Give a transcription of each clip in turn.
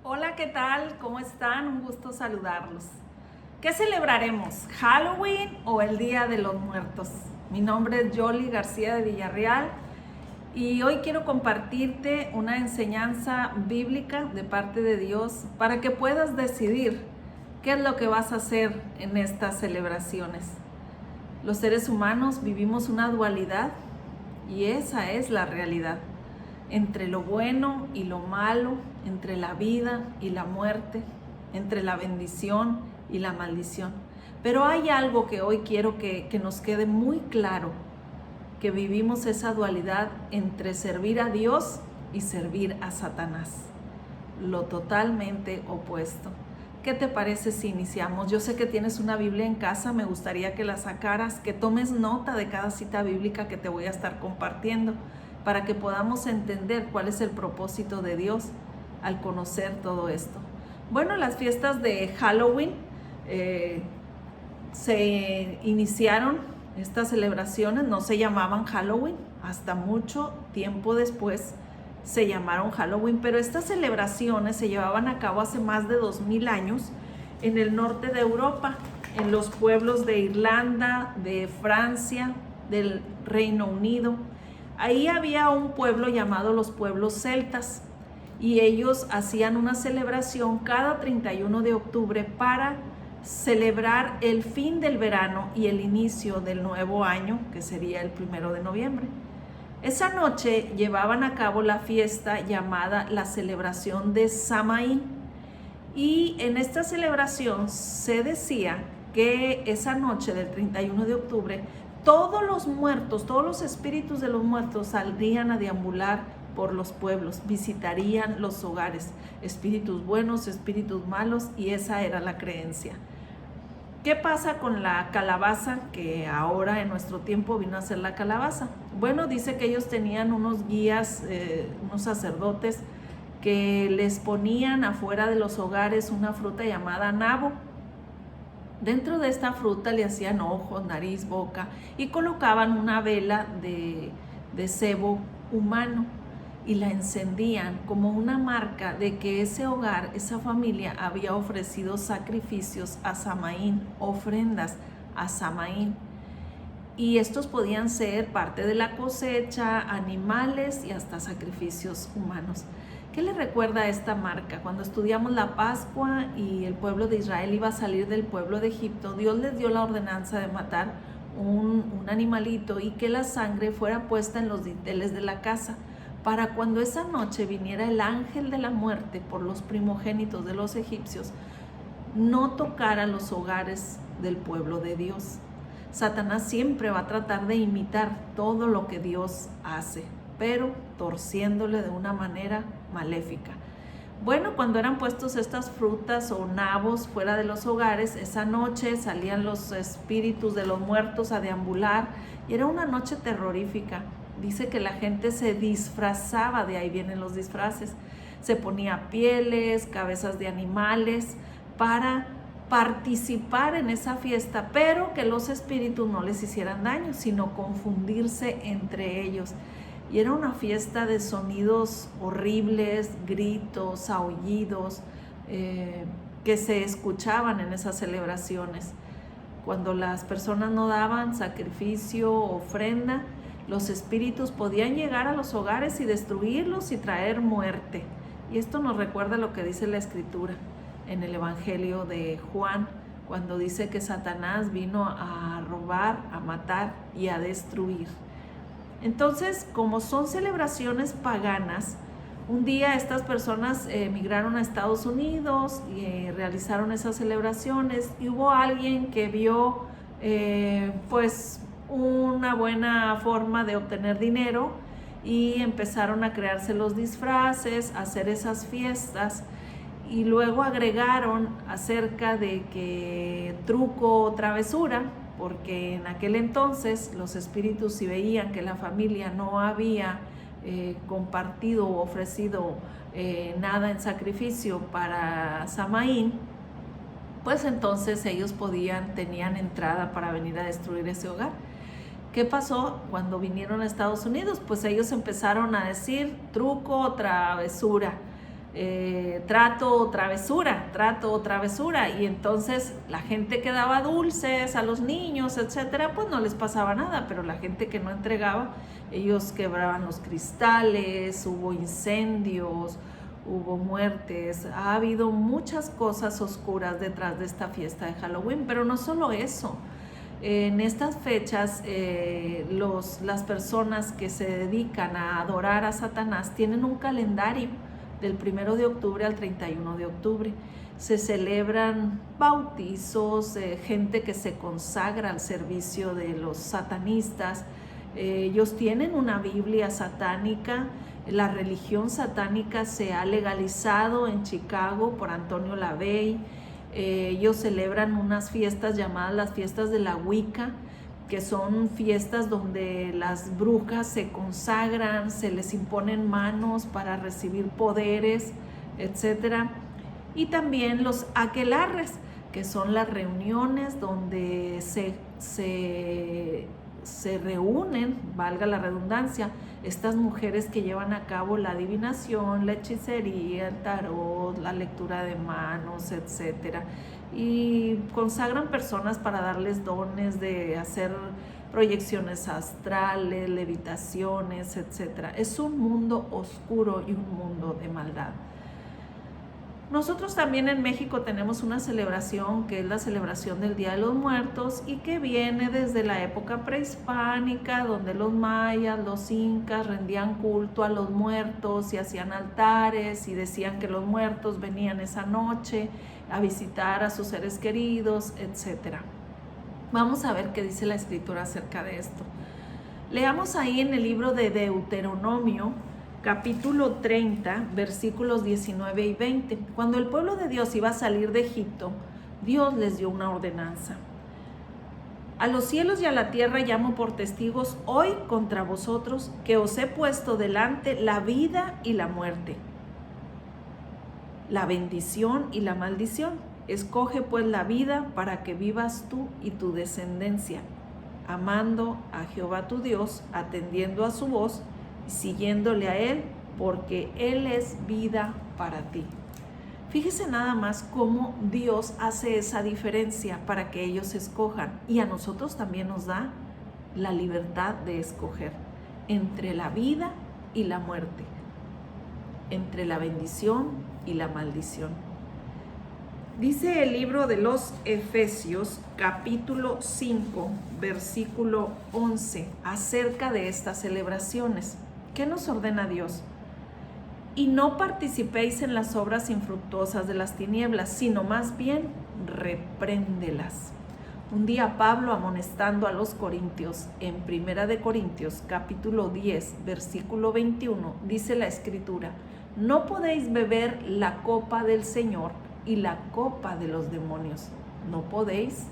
Hola, ¿qué tal? ¿Cómo están? Un gusto saludarlos. ¿Qué celebraremos? ¿Halloween o el Día de los Muertos? Mi nombre es Yoli García de Villarreal y hoy quiero compartirte una enseñanza bíblica de parte de Dios para que puedas decidir qué es lo que vas a hacer en estas celebraciones. Los seres humanos vivimos una dualidad y esa es la realidad. Entre lo bueno y lo malo, entre la vida y la muerte, entre la bendición y la maldición. Pero hay algo que hoy quiero que nos quede muy claro, que vivimos esa dualidad entre servir a Dios y servir a Satanás, lo totalmente opuesto. ¿Qué te parece si iniciamos? Yo sé que tienes una Biblia en casa, me gustaría que la sacaras, que tomes nota de cada cita bíblica que te voy a estar compartiendo, para que podamos entender cuál es el propósito de Dios al conocer todo esto. Bueno, las fiestas de Halloween se iniciaron, estas celebraciones no se llamaban Halloween, hasta mucho tiempo después se llamaron Halloween, pero estas celebraciones se llevaban a cabo hace más de 2000 años en el norte de Europa, en los pueblos de Irlanda, de Francia, del Reino Unido. Ahí había un pueblo llamado los pueblos celtas y ellos hacían una celebración cada 31 de octubre para celebrar el fin del verano y el inicio del nuevo año, que sería el 1 de noviembre. Esa noche llevaban a cabo la fiesta llamada la celebración de Samaín, y en esta celebración se decía que esa noche del 31 de octubre todos los muertos, todos los espíritus de los muertos saldrían a deambular por los pueblos, visitarían los hogares, espíritus buenos, espíritus malos, y esa era la creencia. ¿Qué pasa con la calabaza, que ahora en nuestro tiempo vino a ser la calabaza? Bueno, dice que ellos tenían unos guías, unos sacerdotes, que les ponían afuera de los hogares una fruta llamada nabo. Dentro de esta fruta le hacían ojos, nariz, boca y colocaban una vela de sebo humano y la encendían como una marca de que ese hogar, esa familia había ofrecido sacrificios a Samaín, ofrendas a Samaín. Y estos podían ser parte de la cosecha, animales y hasta sacrificios humanos. ¿Qué le recuerda a esta marca? Cuando estudiamos la Pascua y el pueblo de Israel iba a salir del pueblo de Egipto, Dios les dio la ordenanza de matar un animalito y que la sangre fuera puesta en los dinteles de la casa, para cuando esa noche viniera el ángel de la muerte por los primogénitos de los egipcios, no tocara los hogares del pueblo de Dios. Satanás siempre va a tratar de imitar todo lo que Dios hace, pero torciéndole de una manera maléfica. Bueno, cuando eran puestos estas frutas o nabos fuera de los hogares, esa noche salían los espíritus de los muertos a deambular y era una noche terrorífica. Dice que la gente se disfrazaba, de ahí vienen los disfraces, se ponía pieles, cabezas de animales para participar en esa fiesta, pero que los espíritus no les hicieran daño, sino confundirse entre ellos. Y era una fiesta de sonidos horribles, gritos, aullidos, que se escuchaban en esas celebraciones. Cuando las personas no daban sacrificio, ofrenda, los espíritus podían llegar a los hogares y destruirlos y traer muerte. Y esto nos recuerda lo que dice la Escritura en el Evangelio de Juan, cuando dice que Satanás vino a robar, a matar y a destruir. Entonces, como son celebraciones paganas, un día estas personas emigraron a Estados Unidos y realizaron esas celebraciones, y hubo alguien que vio pues una buena forma de obtener dinero y empezaron a crearse los disfraces, a hacer esas fiestas, y luego agregaron acerca de que truco o travesura, porque en aquel entonces los espíritus, si veían que la familia no había compartido o ofrecido nada en sacrificio para Samaín, pues entonces ellos tenían entrada para venir a destruir ese hogar. ¿Qué pasó cuando vinieron a Estados Unidos? Pues ellos empezaron a decir truco o travesura. trato o travesura, y entonces la gente que daba dulces a los niños, etcétera, pues no les pasaba nada, pero la gente que no entregaba, ellos quebraban los cristales, hubo incendios, hubo muertes, ha habido muchas cosas oscuras detrás de esta fiesta de Halloween, pero no solo eso. En estas fechas, las personas que se dedican a adorar a Satanás tienen un calendario del 1 de octubre al 31 de octubre. Se celebran bautizos, gente que se consagra al servicio de los satanistas. Ellos tienen una Biblia satánica. La religión satánica se ha legalizado en Chicago por Antonio LaVey. Ellos celebran unas fiestas llamadas las fiestas de la Wicca, que son fiestas donde las brujas se consagran, se les imponen manos para recibir poderes, etc. Y también los aquelarres, que son las reuniones donde se reúnen, valga la redundancia, estas mujeres que llevan a cabo la adivinación, la hechicería, el tarot, la lectura de manos, etcétera, y consagran personas para darles dones de hacer proyecciones astrales, levitaciones, etcétera. Es un mundo oscuro y un mundo de maldad. Nosotros también en México tenemos una celebración que es la celebración del Día de los Muertos y que viene desde la época prehispánica, donde los mayas, los incas rendían culto a los muertos y hacían altares y decían que los muertos venían esa noche a visitar a sus seres queridos, etc. Vamos a ver qué dice la Escritura acerca de esto. Leamos ahí en el libro de Deuteronomio, capítulo 30, versículos 19 y 20. Cuando el pueblo de Dios iba a salir de Egipto, Dios les dio una ordenanza. A los cielos y a la tierra llamo por testigos hoy contra vosotros, que os he puesto delante la vida y la muerte, la bendición y la maldición. Escoge pues la vida para que vivas tú y tu descendencia, amando a Jehová tu Dios, atendiendo a su voz, siguiéndole a Él, porque Él es vida para ti. Fíjese nada más cómo Dios hace esa diferencia para que ellos escojan, y a nosotros también nos da la libertad de escoger entre la vida y la muerte, entre la bendición y la maldición. Dice el libro de los Efesios, capítulo 5, versículo 11, acerca de estas celebraciones. ¿Qué nos ordena Dios? Y no participéis en las obras infructuosas de las tinieblas, sino más bien repréndelas. Un día Pablo, amonestando a los corintios, en 1 de Corintios, capítulo 10, versículo 21, dice la Escritura: no podéis beber la copa del Señor y la copa de los demonios. No podéis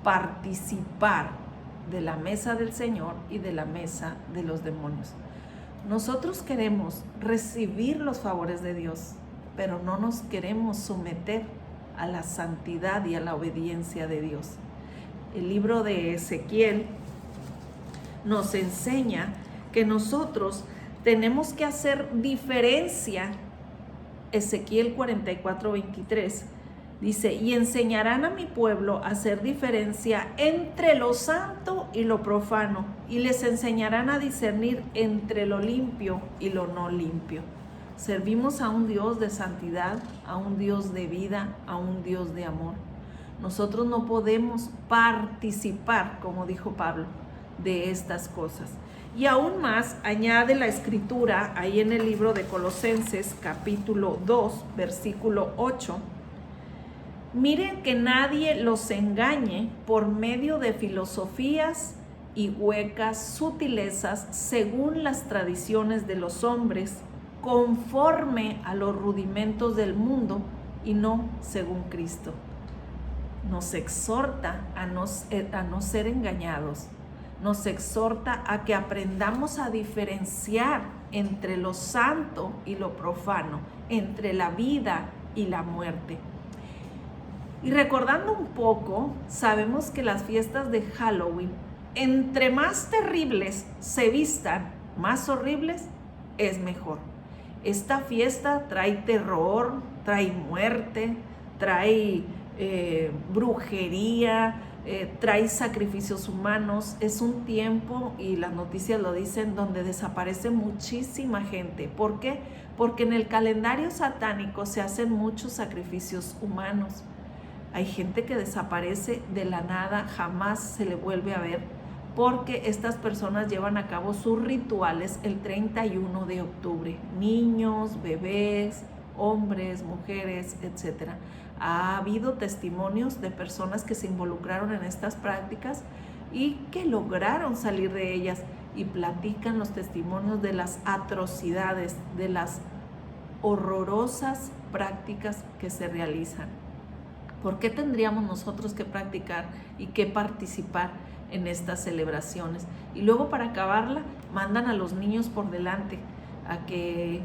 participar de la mesa del Señor y de la mesa de los demonios. Nosotros queremos recibir los favores de Dios, pero no nos queremos someter a la santidad y a la obediencia de Dios. El libro de Ezequiel nos enseña que nosotros tenemos que hacer diferencia. Ezequiel 44:23 dice: y enseñarán a mi pueblo a hacer diferencia entre lo santo y lo profano, y les enseñarán a discernir entre lo limpio y lo no limpio. Servimos a un Dios de santidad, a un Dios de vida, a un Dios de amor. Nosotros no podemos participar, como dijo Pablo, de estas cosas. Y aún más añade la Escritura ahí en el libro de Colosenses, capítulo 2, versículo 8. Miren que nadie los engañe por medio de filosofías y huecas sutilezas según las tradiciones de los hombres, conforme a los rudimentos del mundo y no según Cristo. Nos exhorta a no ser engañados. Nos exhorta a que aprendamos a diferenciar entre lo santo y lo profano, entre la vida y la muerte. Y recordando un poco, sabemos que las fiestas de Halloween, entre más terribles se vistan, más horribles, es mejor. Esta fiesta trae terror, trae muerte, trae brujería, trae sacrificios humanos. Es un tiempo, y las noticias lo dicen, donde desaparece muchísima gente. ¿Por qué? Porque en el calendario satánico se hacen muchos sacrificios humanos. Hay gente que desaparece de la nada, jamás se le vuelve a ver, porque estas personas llevan a cabo sus rituales el 31 de octubre. Niños, bebés, hombres, mujeres, etc. Ha habido testimonios de personas que se involucraron en estas prácticas y que lograron salir de ellas, y platican los testimonios de las atrocidades, de las horrorosas prácticas que se realizan. ¿Por qué tendríamos nosotros que practicar y que participar en estas celebraciones? Y luego, para acabarla, mandan a los niños por delante a que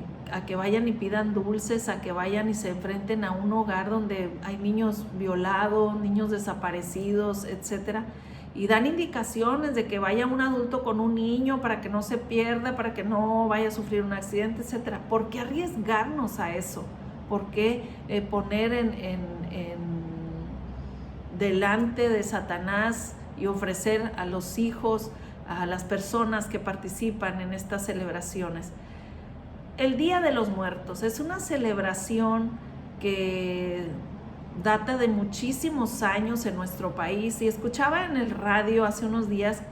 vayan y pidan dulces, a que vayan y se enfrenten a un hogar donde hay niños violados, niños desaparecidos, etcétera, y dan indicaciones de que vaya un adulto con un niño para que no se pierda, para que no vaya a sufrir un accidente, etcétera. ¿Por qué arriesgarnos a eso? ¿Por qué poner delante de Satanás y ofrecer a los hijos, a las personas que participan en estas celebraciones? El Día de los Muertos es una celebración que data de muchísimos años en nuestro país, y escuchaba en el radio hace unos días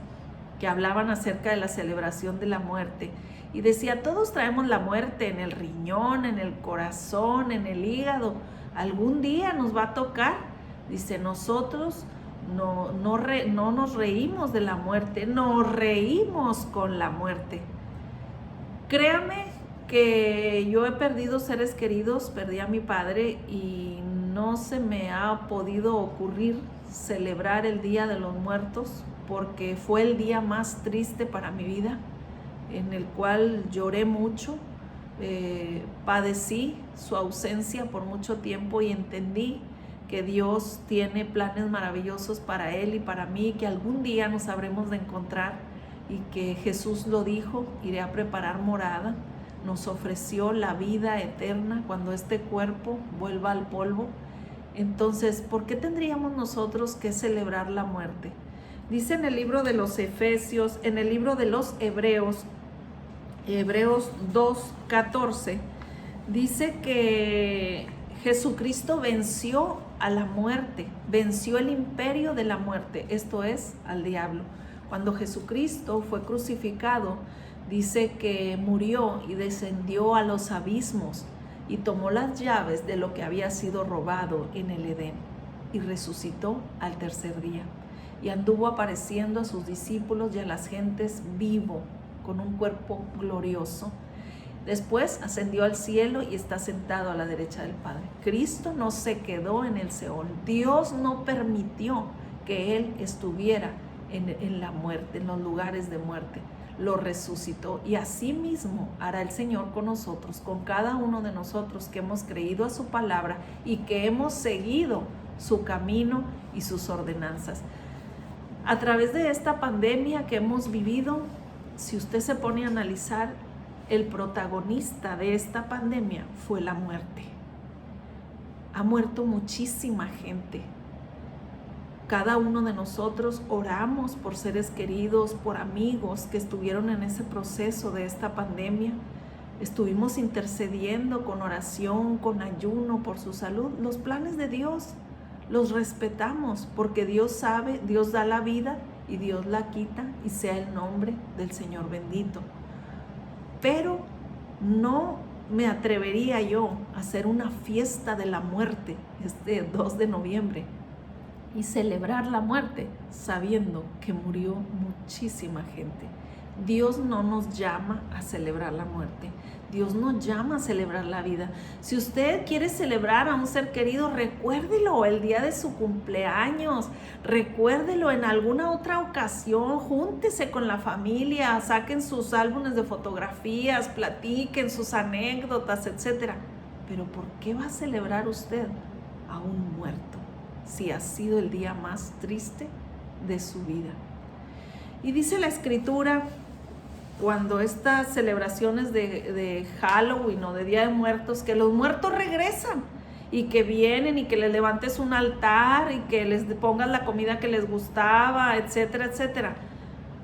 que hablaban acerca de la celebración de la muerte, y decía: todos traemos la muerte en el riñón, en el corazón, en el hígado, algún día nos va a tocar. Dice: nosotros no nos reímos de la muerte, nos reímos con la muerte. Créame que yo he perdido seres queridos, perdí a mi padre, y no se me ha podido ocurrir celebrar el Día de los Muertos, porque fue el día más triste para mi vida, en el cual lloré mucho, padecí su ausencia por mucho tiempo, y entendí que Dios tiene planes maravillosos para él y para mí, que algún día nos habremos de encontrar, y que Jesús lo dijo: iré a preparar morada. Nos ofreció la vida eterna cuando este cuerpo vuelva al polvo. Entonces, ¿por qué tendríamos nosotros que celebrar la muerte? Dice en el libro de los Efesios, en el libro de los Hebreos 2:14, dice que Jesucristo venció a la muerte, venció el imperio de la muerte, esto es, al diablo. Cuando Jesucristo fue crucificado, dice que murió y descendió a los abismos y tomó las llaves de lo que había sido robado en el Edén, y resucitó al tercer día, y anduvo apareciendo a sus discípulos y a las gentes vivo, con un cuerpo glorioso. Después ascendió al cielo y está sentado a la derecha del Padre. Cristo no se quedó en el Seol. Dios no permitió que Él estuviera en la muerte, en los lugares de muerte. Lo resucitó, y así mismo hará el Señor con nosotros, con cada uno de nosotros que hemos creído a su palabra y que hemos seguido su camino y sus ordenanzas. A través de esta pandemia que hemos vivido, si usted se pone a analizar, el protagonista de esta pandemia fue la muerte. Ha muerto muchísima gente. Cada uno de nosotros oramos por seres queridos, por amigos que estuvieron en ese proceso de esta pandemia. Estuvimos intercediendo con oración, con ayuno por su salud. Los planes de Dios los respetamos, porque Dios sabe, Dios da la vida y Dios la quita, y sea el nombre del Señor bendito. Pero no me atrevería yo a hacer una fiesta de la muerte este 2 de noviembre y celebrar la muerte sabiendo que murió muchísima gente. Dios no nos llama a celebrar la muerte. Dios nos llama a celebrar la vida. Si usted quiere celebrar a un ser querido, recuérdelo el día de su cumpleaños, recuérdelo en alguna otra ocasión, júntese con la familia, saquen sus álbumes de fotografías, platiquen sus anécdotas, etc. Pero ¿por qué va a celebrar usted a un muerto si ha sido el día más triste de su vida? Y dice la Escritura cuando estas celebraciones de Halloween o de Día de Muertos, que los muertos regresan y que vienen y que les levantes un altar y que les pongas la comida que les gustaba, etcétera, etcétera.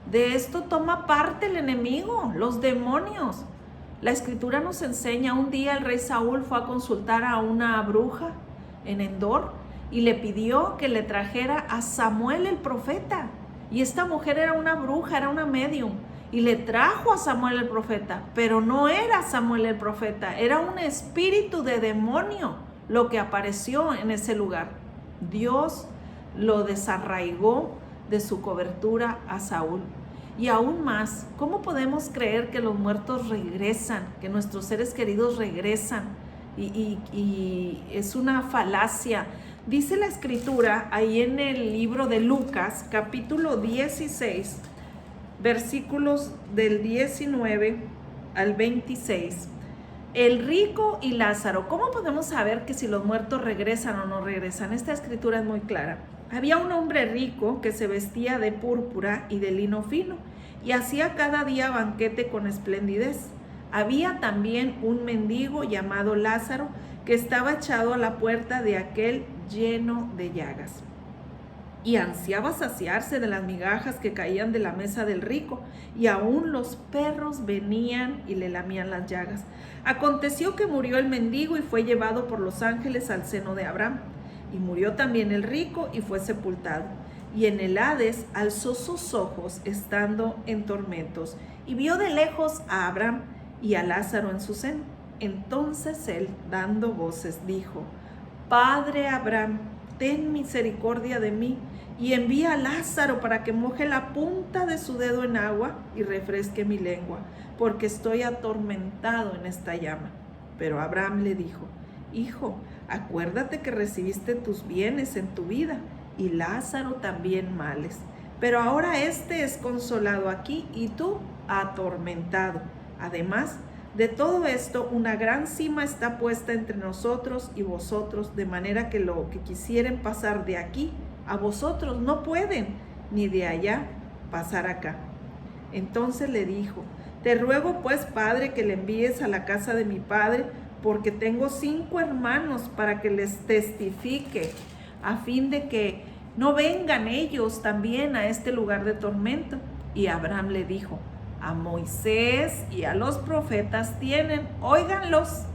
De esto toma parte el enemigo, los demonios. La escritura nos enseña, un día el rey Saúl fue a consultar a una bruja en Endor y le pidió que le trajera a Samuel el profeta. Y esta mujer era una bruja, era una medium, y le trajo a Samuel el profeta, pero no era Samuel el profeta, era un espíritu de demonio lo que apareció en ese lugar. Dios lo desarraigó de su cobertura a Saúl. Y aún más, ¿cómo podemos creer que los muertos regresan, que nuestros seres queridos regresan? Y es una falacia. Dice la escritura ahí en el libro de Lucas, capítulo 16, versículos del 19 al 26. El rico y Lázaro. ¿Cómo podemos saber que si los muertos regresan o no regresan? Esta escritura es muy clara. Había un hombre rico que se vestía de púrpura y de lino fino y hacía cada día banquete con esplendidez. Había también un mendigo llamado Lázaro que estaba echado a la puerta de aquel lleno de llagas y ansiaba saciarse de las migajas que caían de la mesa del rico, y aún los perros venían y le lamían las llagas. Aconteció que murió el mendigo y fue llevado por los ángeles al seno de Abraham. Y murió también el rico y fue sepultado. Y en el Hades alzó sus ojos estando en tormentos, y vio de lejos a Abraham y a Lázaro en su seno. Entonces él, dando voces, dijo: Padre Abraham, ten misericordia de mí, y envía a Lázaro para que moje la punta de su dedo en agua y refresque mi lengua, porque estoy atormentado en esta llama. Pero Abraham le dijo: Hijo, acuérdate que recibiste tus bienes en tu vida, y Lázaro también males. Pero ahora éste es consolado aquí, y tú atormentado. Además de todo esto, una gran sima está puesta entre nosotros y vosotros, de manera que lo que quisieren pasar de aquí a vosotros no pueden, ni de allá pasar acá. Entonces le dijo: Te ruego pues, Padre, que le envíes a la casa de mi padre, porque tengo 5 hermanos, para que les testifique, a fin de que no vengan ellos también a este lugar de tormento. Y Abraham le dijo: A Moisés y a los profetas tienen, óiganlos.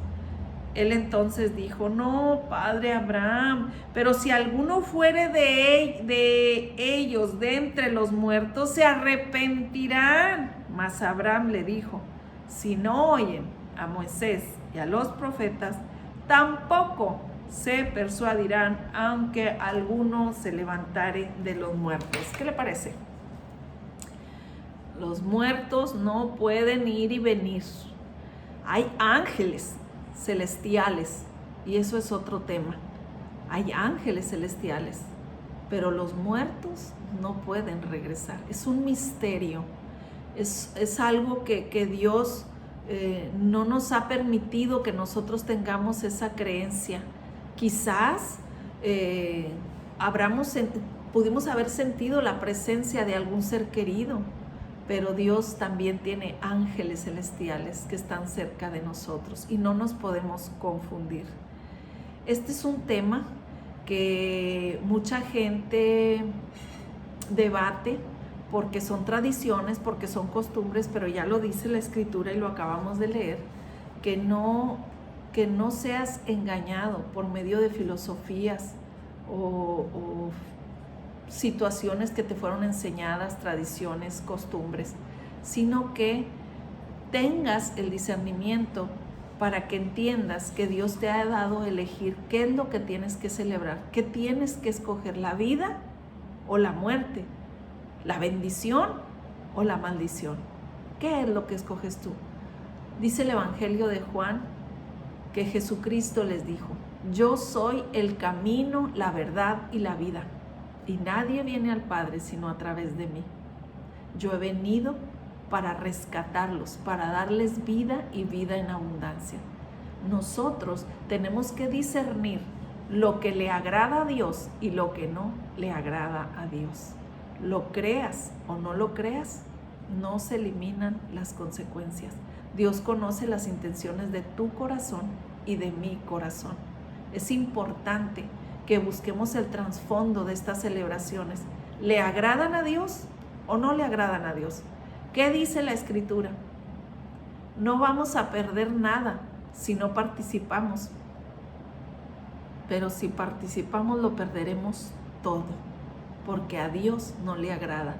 Él entonces dijo: No, padre Abraham, pero si alguno fuere de ellos de entre los muertos, se arrepentirán. Mas Abraham le dijo: Si no oyen a Moisés y a los profetas, tampoco se persuadirán, aunque alguno se levantare de los muertos. ¿Qué le parece? Los muertos no pueden ir y venir. Hay ángeles celestiales, y eso es otro tema. Hay ángeles celestiales, pero los muertos no pueden regresar. Es un misterio. Es algo que Dios no nos ha permitido que nosotros tengamos esa creencia. Quizás pudimos haber sentido la presencia de algún ser querido, pero Dios también tiene ángeles celestiales que están cerca de nosotros y no nos podemos confundir. Este es un tema que mucha gente debate porque son tradiciones, porque son costumbres, pero ya lo dice la escritura y lo acabamos de leer, que no seas engañado por medio de filosofías o situaciones que te fueron enseñadas, tradiciones, costumbres, sino que tengas el discernimiento para que entiendas que Dios te ha dado a elegir qué es lo que tienes que celebrar, qué tienes que escoger, la vida o la muerte, la bendición o la maldición. ¿Qué es lo que escoges tú? Dice el Evangelio de Juan que Jesucristo les dijo: Yo soy el camino, la verdad y la vida, y nadie viene al Padre sino a través de mí. Yo he venido para rescatarlos, para darles vida y vida en abundancia. Nosotros tenemos que discernir lo que le agrada a Dios y lo que no le agrada a Dios. Lo creas o no lo creas, no se eliminan las consecuencias. Dios conoce las intenciones de tu corazón y de mi corazón. Es importante que busquemos el trasfondo de estas celebraciones. ¿Le agradan a Dios o no le agradan a Dios? ¿Qué dice la Escritura? No vamos a perder nada si no participamos, pero si participamos lo perderemos todo, porque a Dios no le agrada.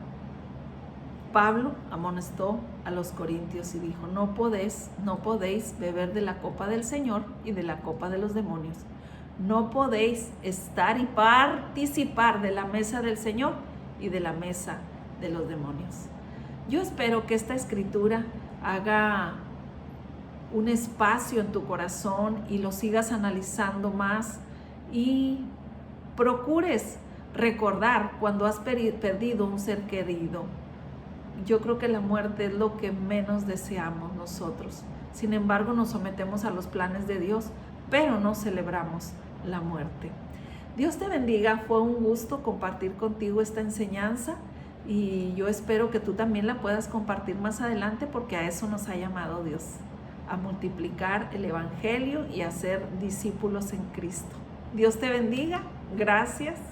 Pablo amonestó a los corintios y dijo, no podéis beber de la copa del Señor y de la copa de los demonios. No podéis estar y participar de la mesa del Señor y de la mesa de los demonios. Yo espero que esta escritura haga un espacio en tu corazón y lo sigas analizando más y procures recordar cuando has perdido un ser querido. Yo creo que la muerte es lo que menos deseamos nosotros. Sin embargo, nos sometemos a los planes de Dios, pero no celebramos la muerte. Dios te bendiga. Fue un gusto compartir contigo esta enseñanza y yo espero que tú también la puedas compartir más adelante, porque a eso nos ha llamado Dios, a multiplicar el Evangelio y a ser discípulos en Cristo. Dios te bendiga. Gracias.